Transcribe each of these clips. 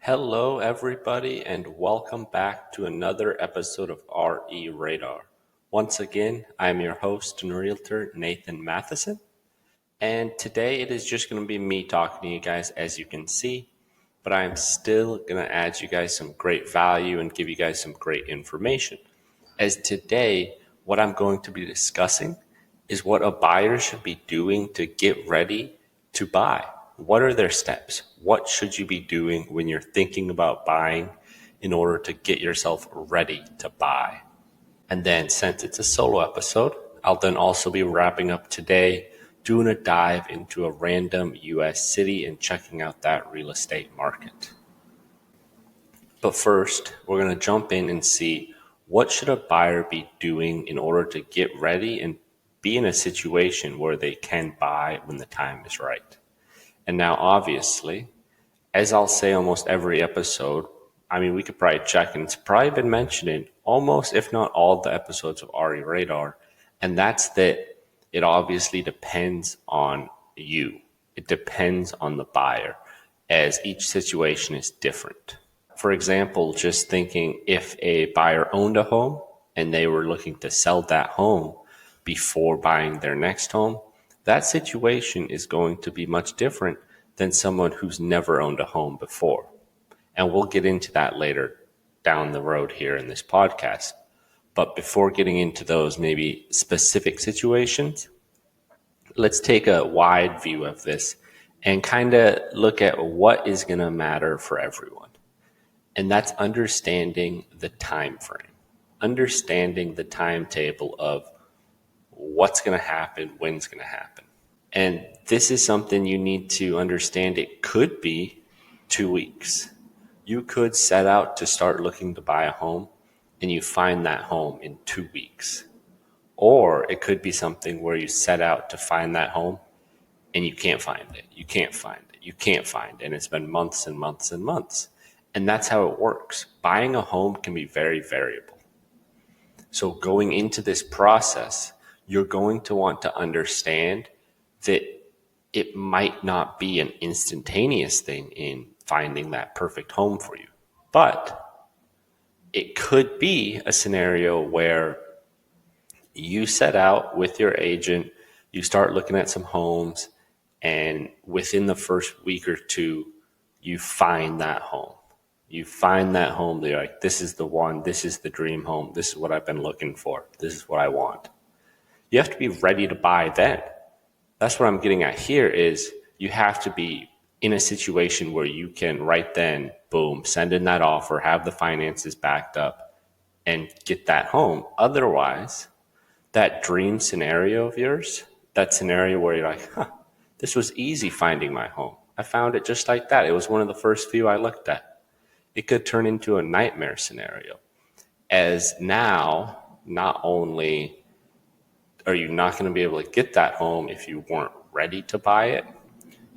Hello, everybody, and welcome back to another episode of RE Radar. Once again, I'm your host and realtor, Nathan Mathisen, and today it is just going to be me talking to you guys, as you can see, but I'm still going to add you guys some great value and give you guys some great information. As today, what I'm going to be discussing is what a buyer should be doing to get ready to buy. What are their steps? What should you be doing when you're thinking about buying in order to get yourself ready to buy? And then, since it's a solo episode, I'll then also be wrapping up today, doing a dive into a random US city and checking out that real estate market. But first, we're going to jump in and see what should a buyer be doing in order to get ready and be in a situation where they can buy when the time is right. And now, obviously, as I'll say almost every episode, we could probably check, and it's probably been mentioned in almost, if not all, the episodes of RE Radar, and that's that it obviously depends on you. It depends on the buyer, as each situation is different. For example, just thinking if a buyer owned a home and they were looking to sell that home before buying their next home, that situation is going to be much different than someone who's never owned a home before. And we'll get into that later down the road here in this podcast. But before getting into those maybe specific situations, let's take a wide view of this and kind of look at what is going to matter for everyone. And that's understanding the time frame, understanding the timetable of what's going to happen, when's going to happen. And this is something you need to understand. It could be 2 weeks. You could set out to start looking to buy a home and you find that home in 2 weeks. Or it could be something where you set out to find that home and you can't find it. You can't find it. You can't find it. And it's been months and months and months. And that's how it works. Buying a home can be very variable. So going into this process, you're going to want to understand that it might not be an instantaneous thing in finding that perfect home for you. But it could be a scenario where you set out with your agent, you start looking at some homes, and within the first week or two, you find that home. You find that home, they're like, this is the one, this is the dream home, this is what I've been looking for, this is what I want. You have to be ready to buy then. That's what I'm getting at here is you have to be in a situation where you can right then, boom, send in that offer, have the finances backed up, and get that home. Otherwise, that dream scenario of yours, that scenario where you're like, this was easy finding my home. I found it just like that. It was one of the first few I looked at. It could turn into a nightmare scenario, as now not only are you not going to be able to get that home if you weren't ready to buy it,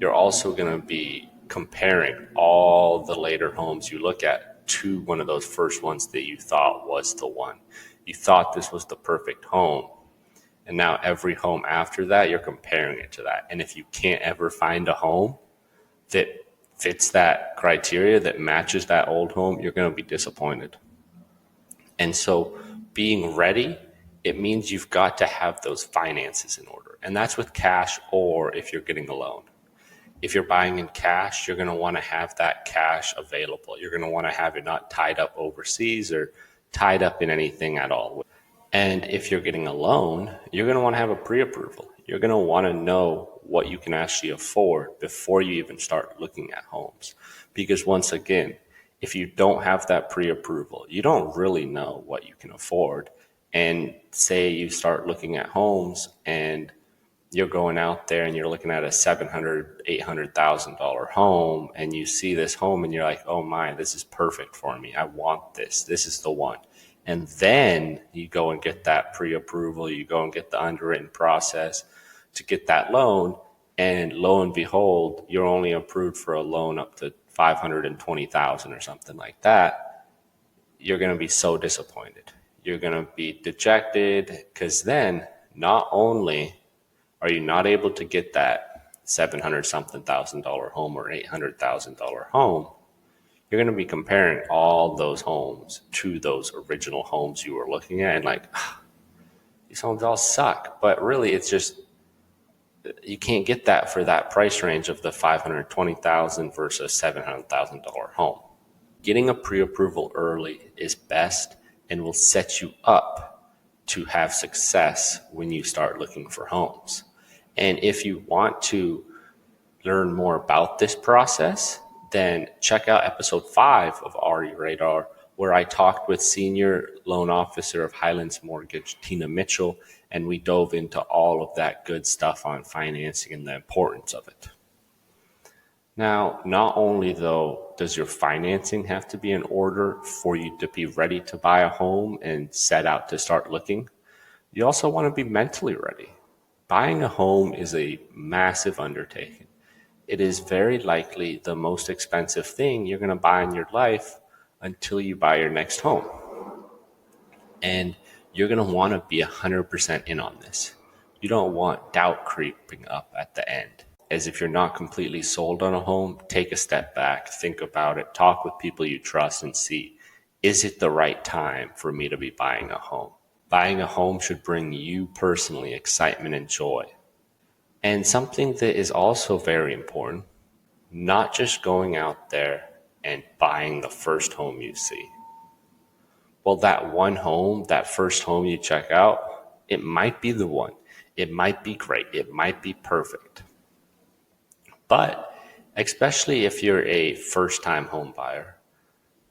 you're also going to be comparing all the later homes you look at to one of those first ones that you thought was the one. You thought this was the perfect home. And now every home after that, you're comparing it to that. And if you can't ever find a home that fits that criteria, that matches that old home, you're going to be disappointed. And so being ready, it means you've got to have those finances in order. And that's with cash or if you're getting a loan. If you're buying in cash, you're going to want to have that cash available. You're going to want to have it not tied up overseas or tied up in anything at all. And if you're getting a loan, you're going to want to have a pre-approval. You're going to want to know what you can actually afford before you even start looking at homes. Because once again, if you don't have that pre-approval, you don't really know what you can afford. And say you start looking at homes and you're going out there and you're looking at a $700,000, $800,000 home, and you see this home and you're like, oh my, this is perfect for me. I want this. This is the one. And then you go and get that pre-approval. You go and get the underwritten process to get that loan. And lo and behold, you're only approved for a loan up to $520,000 or something like that. You're going to be so disappointed. You're going to be dejected because then not only are you not able to get that $700,000 home or $800,000 home, you're going to be comparing all those homes to those original homes you were looking at and like, these homes all suck. But really, it's just, you can't get that for that price range of the $520,000 versus $700,000 home. Getting a pre-approval early is best and will set you up to have success when you start looking for homes. And if you want to learn more about this process, then check out episode 5 of RE Radar, where I talked with Senior Loan Officer of Highlands Mortgage, Tina Mitchell, and we dove into all of that good stuff on financing and the importance of it. Now, not only though does your financing have to be in order for you to be ready to buy a home and set out to start looking, you also want to be mentally ready. Buying a home is a massive undertaking. It is very likely the most expensive thing you're going to buy in your life until you buy your next home. And you're going to want to be 100% in on this. You don't want doubt creeping up at the end. As if you're not completely sold on a home, take a step back, think about it, talk with people you trust and see, is it the right time for me to be buying a home? Buying a home should bring you personally excitement and joy. And something that is also very important, not just going out there and buying the first home you see. Well, that one home, that first home you check out, it might be the one. It might be great. It might be perfect. But especially if you're a first-time home buyer,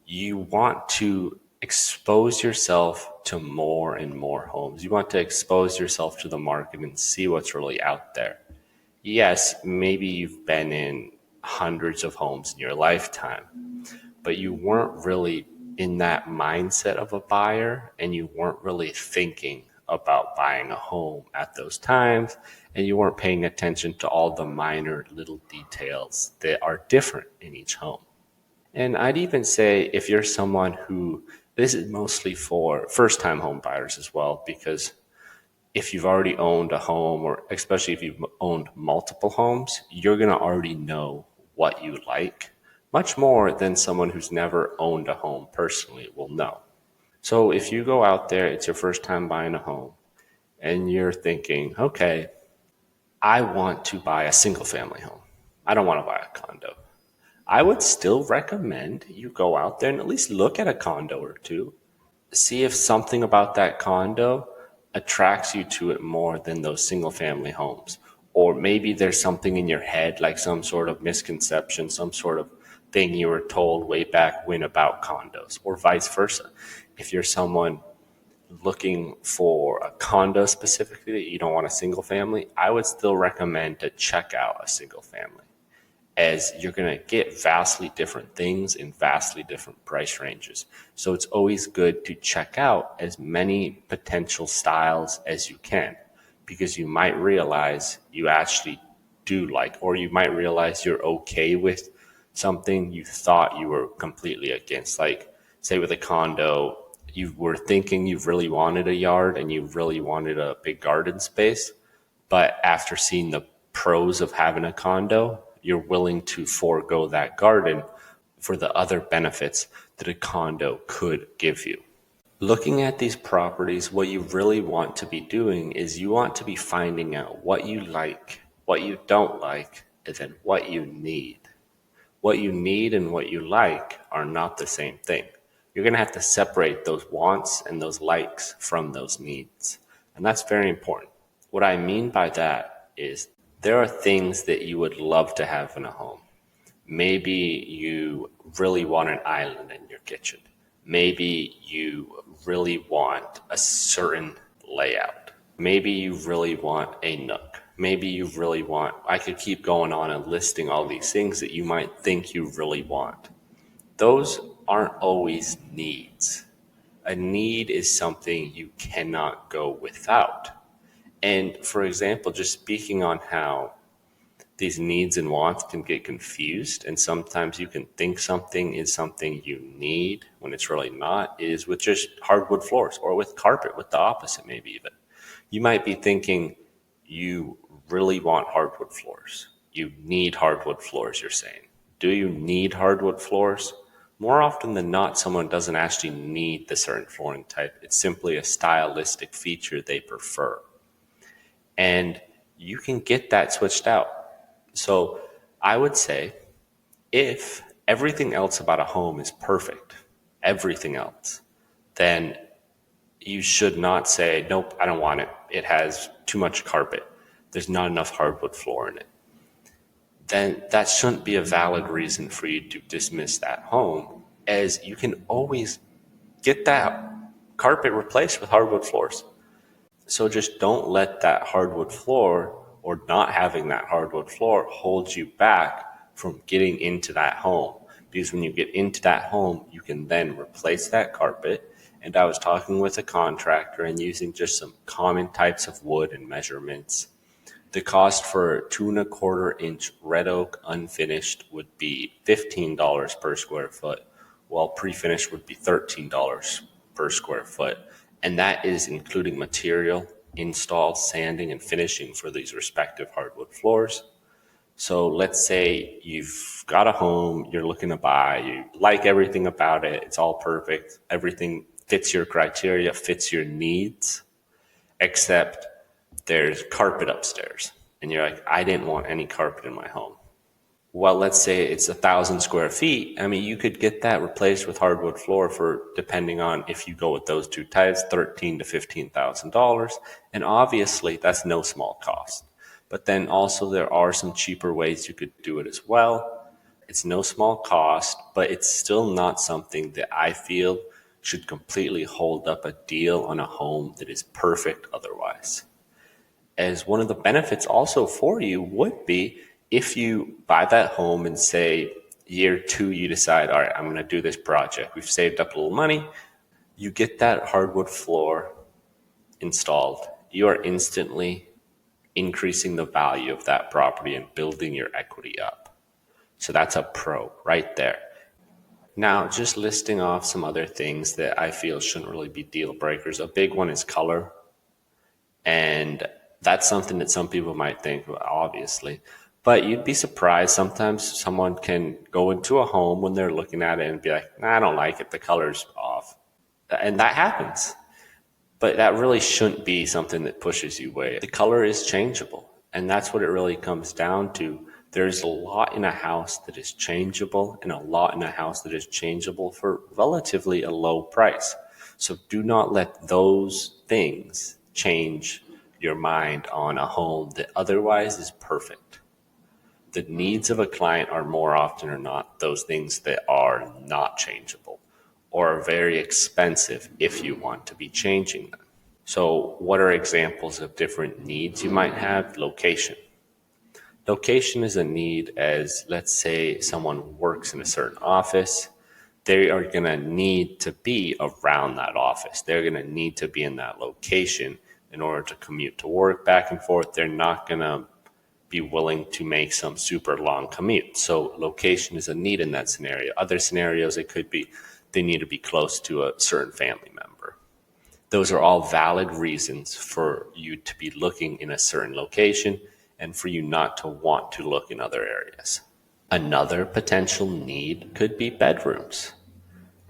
you want to expose yourself to more and more homes. You want to expose yourself to the market and see what's really out there. Yes, maybe you've been in hundreds of homes in your lifetime, but you weren't really in that mindset of a buyer, and you weren't really thinking about buying a home at those times, and you weren't paying attention to all the minor little details that are different in each home. And I'd even say if you're someone who, this is mostly for first-time home buyers as well, because if you've already owned a home, or especially if you've owned multiple homes, you're going to already know what you like, much more than someone who's never owned a home personally will know. So if you go out there, it's your first time buying a home, and you're thinking, okay, I want to buy a single family home. I don't want to buy a condo. I would still recommend you go out there and at least look at a condo or two. See if something about that condo attracts you to it more than those single family homes. Or maybe there's something in your head, like some sort of misconception, some sort of thing you were told way back when about condos, or vice versa. If you're someone looking for a condo specifically, you don't want a single family, I would still recommend to check out a single family, as you're going to get vastly different things in vastly different price ranges. So it's always good to check out as many potential styles as you can, because you might realize you actually do like, or you might realize you're okay with something you thought you were completely against. Like, say with a condo, you were thinking you really wanted a yard and you really wanted a big garden space, but after seeing the pros of having a condo, you're willing to forego that garden for the other benefits that a condo could give you. Looking at these properties, what you really want to be doing is you want to be finding out what you like, what you don't like, and then what you need. What you need and what you like are not the same thing. You're going to have to separate those wants and those likes from those needs. And that's very important. What I mean by that is there are things that you would love to have in a home. Maybe you really want an island in your kitchen. Maybe you really want a certain layout. Maybe you really want a nook. Maybe you really want, I could keep going on and listing all these things that you might think you really want. Those aren't always needs. A need is something you cannot go without. And for example, just speaking on how these needs and wants can get confused, and sometimes you can think something is something you need when it's really not, is with just hardwood floors, or with carpet, with the opposite maybe even. You might be thinking you really want hardwood floors. You need hardwood floors, you're saying. Do you need hardwood floors? more often than not, someone doesn't actually need the certain flooring type. It's simply a stylistic feature they prefer. And you can get that switched out. So I would say if everything else about a home is perfect, everything else, then you should not say, nope, I don't want it. It has too much carpet. There's not enough hardwood floor in it. Then that shouldn't be a valid reason for you to dismiss that home, as you can always get that carpet replaced with hardwood floors. So just don't let that hardwood floor or not having that hardwood floor hold you back from getting into that home. Because when you get into that home, you can then replace that carpet. And I was talking with a contractor and using just some common types of wood and measurements. The cost for 2¼ inch red oak unfinished would be $15 per square foot, while pre-finished would be $13 per square foot. And that is including material, install, sanding, and finishing for these respective hardwood floors. So let's say you've got a home you're looking to buy, you like everything about it, it's all perfect, everything fits your criteria, fits your needs, except there's carpet upstairs. And you're like, I didn't want any carpet in my home. Well, let's say it's 1,000 square feet. I mean, you could get that replaced with hardwood floor for, depending on if you go with those two types, $13,000 to $15,000. And obviously, that's no small cost. But then also there are some cheaper ways you could do it as well. It's no small cost, but it's still not something that I feel should completely hold up a deal on a home that is perfect otherwise. As one of the benefits also for you would be if you buy that home and say year 2, you decide, all right, I'm going to do this project. We've saved up a little money. You get that hardwood floor installed. You are instantly increasing the value of that property and building your equity up. So that's a pro right there. Now, just listing off some other things that I feel shouldn't really be deal breakers. A big one is color. And that's something that some people might think, well, obviously. But you'd be surprised. Sometimes someone can go into a home when they're looking at it and be like, nah, I don't like it. The color's off. And that happens. But that really shouldn't be something that pushes you away. The color is changeable. And that's what it really comes down to. There's a lot in a house that is changeable and a lot in a house that is changeable for relatively a low price. So do not let those things change your mind on a home that otherwise is perfect. The needs of a client are more often or not those things that are not changeable or are very expensive if you want to be changing them. So what are examples of different needs you might have? Location. Location is a need as, let's say, someone works in a certain office. They are going to need to be around that office. They're going to need to be in that location in order to commute to work back and forth. They're not going to be willing to make some super long commute. So location is a need in that scenario. Other scenarios, it could be they need to be close to a certain family member. Those are all valid reasons for you to be looking in a certain location and for you not to want to look in other areas. Another potential need could be bedrooms.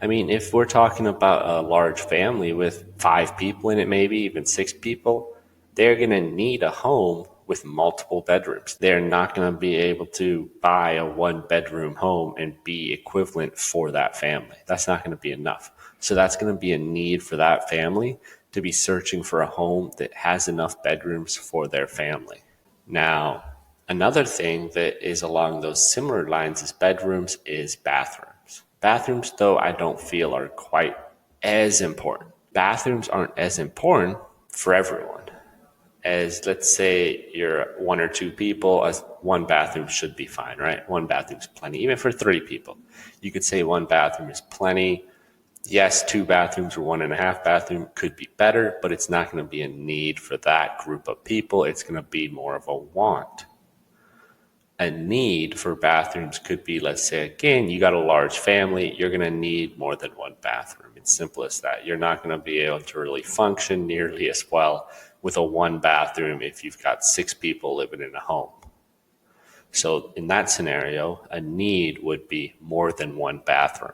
I mean, if we're talking about a large family with 5 people in it, maybe even 6 people, they're going to need a home with multiple bedrooms. They're not going to be able to buy a 1-bedroom home and be equivalent for that family. That's not going to be enough. So that's going to be a need for that family to be searching for a home that has enough bedrooms for their family. Now, another thing that is along those similar lines as bedrooms is bathrooms. Bathrooms, though, I don't feel are quite as important. Bathrooms aren't as important for everyone. As let's say you're 1 or 2 people, as 1 bathroom should be fine, right? 1 bathroom's plenty. Even for 3 people, you could say 1 bathroom is plenty. Yes, 2 bathrooms or 1.5 bathroom could be better, but it's not going to be a need for that group of people. It's going to be more of a want. A need for bathrooms could be, let's say, again, you got a large family, you're going to need more than 1 bathroom. It's simple as that. You're not going to be able to really function nearly as well with a 1 bathroom if you've got 6 people living in a home. So in that scenario, a need would be more than 1 bathroom.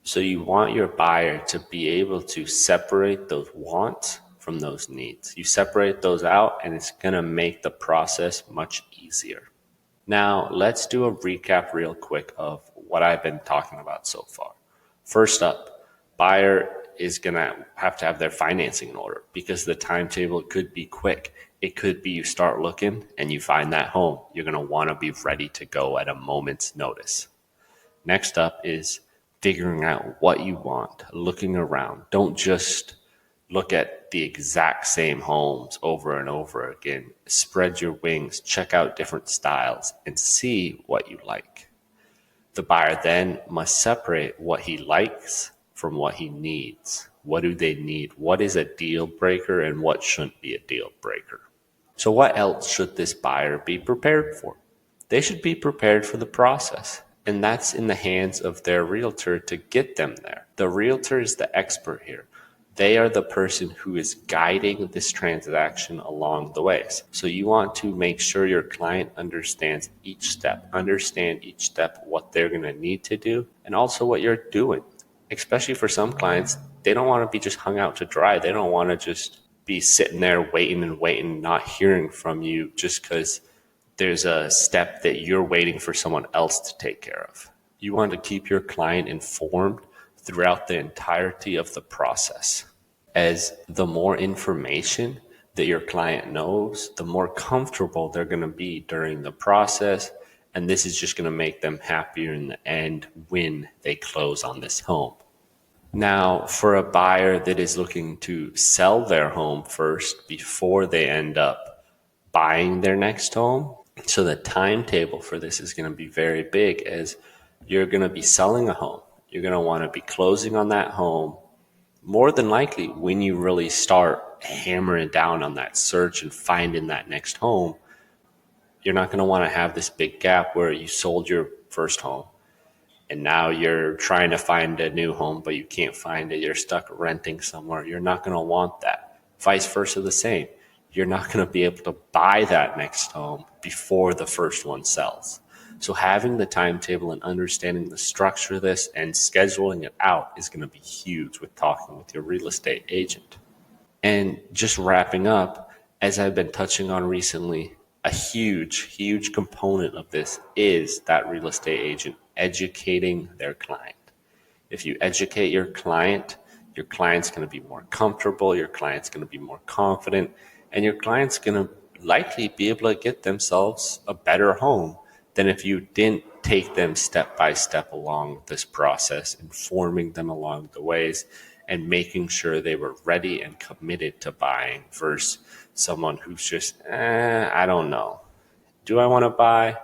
So you want your buyer to be able to separate those wants from those needs. You separate those out, and it's going to make the process much easier. Now, let's do a recap real quick of what I've been talking about so far. First up, buyer is going to have their financing in order, because the timetable could be quick. It could be you start looking and you find that home. You're going to want to be ready to go at a moment's notice. Next up is figuring out what you want, looking around. Don't just look at the exact same homes over and over again. Spread your wings, check out different styles, and see what you like. The buyer then must separate what he likes from what he needs. What do they need? What is a deal breaker and what shouldn't be a deal breaker? So what else should this buyer be prepared for? They should be prepared for the process, and that's in the hands of their realtor to get them there. The realtor is the expert here. They are the person who is guiding this transaction along the ways. So you want to make sure your client understand each step, what they're going to need to do, and also what you're doing. Especially for some clients, they don't want to be just hung out to dry. They don't want to just be sitting there waiting, not hearing from you just because there's a step that you're waiting for someone else to take care of. You want to keep your client informed throughout the entirety of the process. As the more information that your client knows, the more comfortable they're going to be during the process. And this is just going to make them happier in the end when they close on this home. Now, for a buyer that is looking to sell their home first before they end up buying their next home, so the timetable for this is going to be very big, as you're going to be selling a home. You're going to want to be closing on that home more than likely when you really start hammering down on that search and finding that next home. You're not going to want to have this big gap where you sold your first home and now you're trying to find a new home, but you can't find it. You're stuck renting somewhere. You're not going to want that. Vice versa, the same. You're not going to be able to buy that next home before the first one sells. So having the timetable and understanding the structure of this and scheduling it out is going to be huge with talking with your real estate agent. And just wrapping up, as I've been touching on recently, a huge component of this is that real estate agent educating their client. If you educate your client's going to be more comfortable, your client's going to be more confident, and your client's going to likely be able to get themselves a better home than if you didn't take them step by step along this process, informing them along the ways and making sure they were ready and committed to buying versus someone who's just, I don't know. Do I want to buy?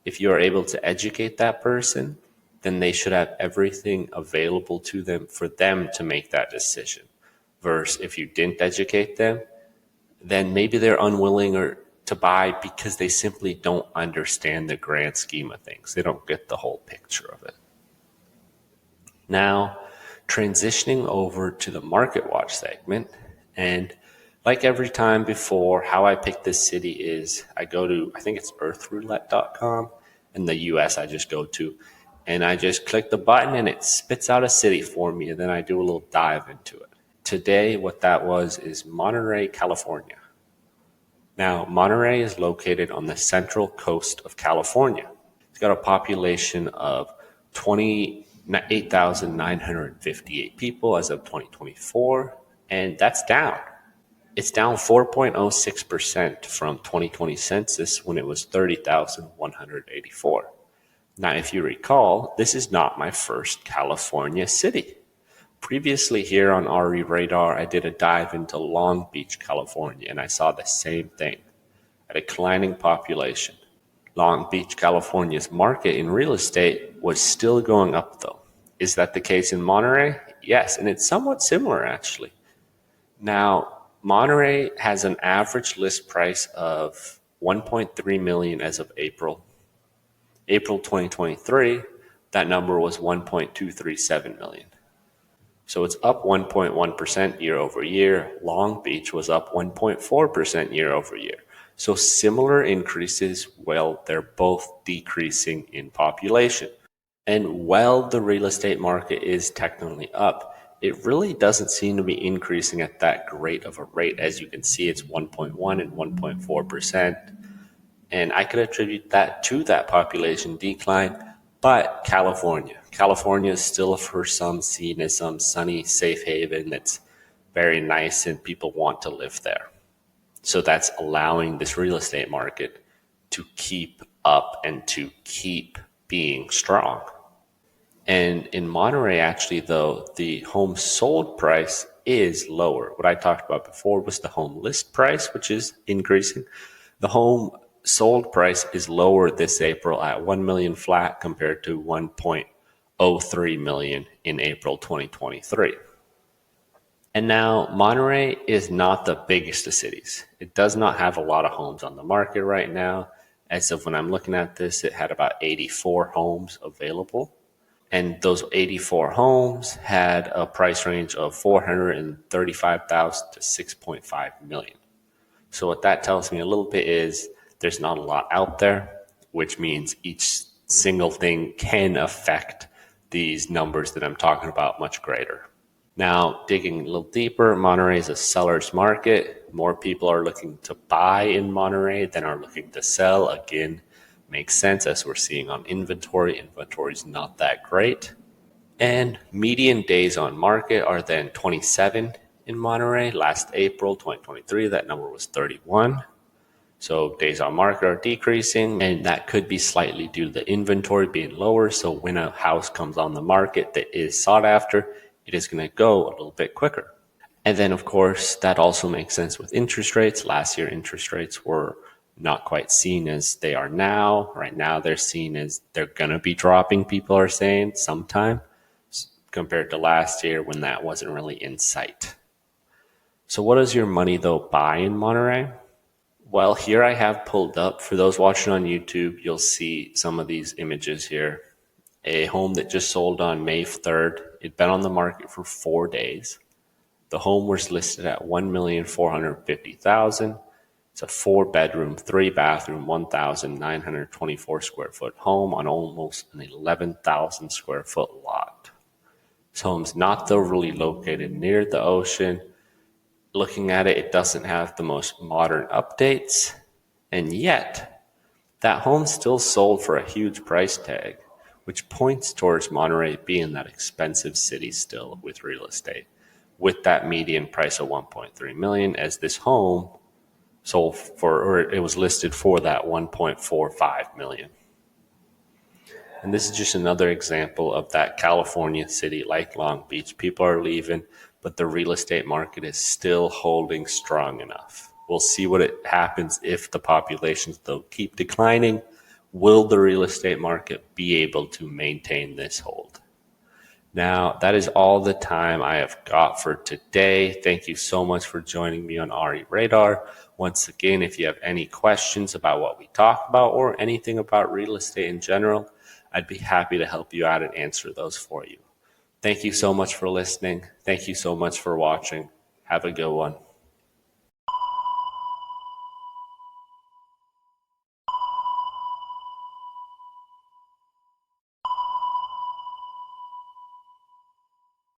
If you're able to educate that person, then they should have everything available to them for them to make that decision. Versus if you didn't educate them, then maybe they're unwilling to buy because they simply don't understand the grand scheme of things. They don't get the whole picture of it. Now, transitioning over to the Market Watch segment, and like every time before, how I pick this city is I go to, I think it's earthroulette.com. In the US, I just go to, and I just click the button and it spits out a city for me, and then I do a little dive into it. Today, what that was is Monterey, California. Now, Monterey is located on the central coast of California. It's got a population of 28,958 people as of 2024, and that's down. It's down 4.06% from 2020 census when it was 30,184. Now, if you recall, this is not my first California city. Previously here on RE Radar, I did a dive into Long Beach, California, and I saw the same thing, a declining population. Long Beach, California's market in real estate was still going up though. Is that the case in Monterey? Yes, and it's somewhat similar actually. Now, Monterey has an average list price of $1.3 million as of April 2023, that number was $1.237 million. So it's up 1.1% year over year. Long Beach was up 1.4% year over year. So similar increases, well, they're both decreasing in population. And while the real estate market is technically up, it really doesn't seem to be increasing at that great of a rate. As you can see, it's 1.1 and 1.4%. And I could attribute that to that population decline. But California is still for some seen as some sunny, safe haven that's very nice and people want to live there. So that's allowing this real estate market to keep up and to keep being strong. And in Monterey, actually, though, the home sold price is lower. What I talked about before was the home list price, which is increasing. The home sold price is lower this April at 1 million flat compared to 1.03 million in April 2023. And now Monterey is not the biggest of cities. It does not have a lot of homes on the market right now. As of when I'm looking at this, it had about 84 homes available. And those 84 homes had a price range of 435,000 to 6.5 million. So what that tells me a little bit is there's not a lot out there, which means each single thing can affect these numbers that I'm talking about much greater. Now, digging a little deeper, Monterey is a seller's market. More people are looking to buy in Monterey than are looking to sell. Again, makes sense as we're seeing on inventory. Inventory is not that great. And median days on market are then 27 in Monterey. Last April 2023, that number was 31. So days on market are decreasing, and that could be slightly due to the inventory being lower. So when a house comes on the market that is sought after, it is going to go a little bit quicker. And then, of course, that also makes sense with interest rates. Last year, interest rates were not quite seen as they are now. Right now, they're seen as they're going to be dropping, people are saying, sometime, compared to last year when that wasn't really in sight. So what does your money, though, buy in Monterey? Well, here I have pulled up, for those watching on YouTube, you'll see some of these images here. A home that just sold on May 3rd. It'd been on the market for 4 days. The home was listed at $1,450,000. It's a 4-bedroom, 3-bathroom, 1,924 square foot home on almost an 11,000 square foot lot. This home's not though really located near the ocean. Looking at it, it doesn't have the most modern updates, and yet that home still sold for a huge price tag, which points towards Monterey being that expensive city still with real estate, with that median price of 1.3 million, as this home sold for, or it was listed for that 1.45 million. And this is just another example of that California city like Long Beach. People are leaving, but the real estate market is still holding strong enough. We'll see what happens if the populations, though, keep declining. Will the real estate market be able to maintain this hold? Now, that is all the time I have got for today. Thank you so much for joining me on RE Radar. Once again, if you have any questions about what we talked about or anything about real estate in general, I'd be happy to help you out and answer those for you. Thank you so much for listening. Thank you so much for watching. Have a good one.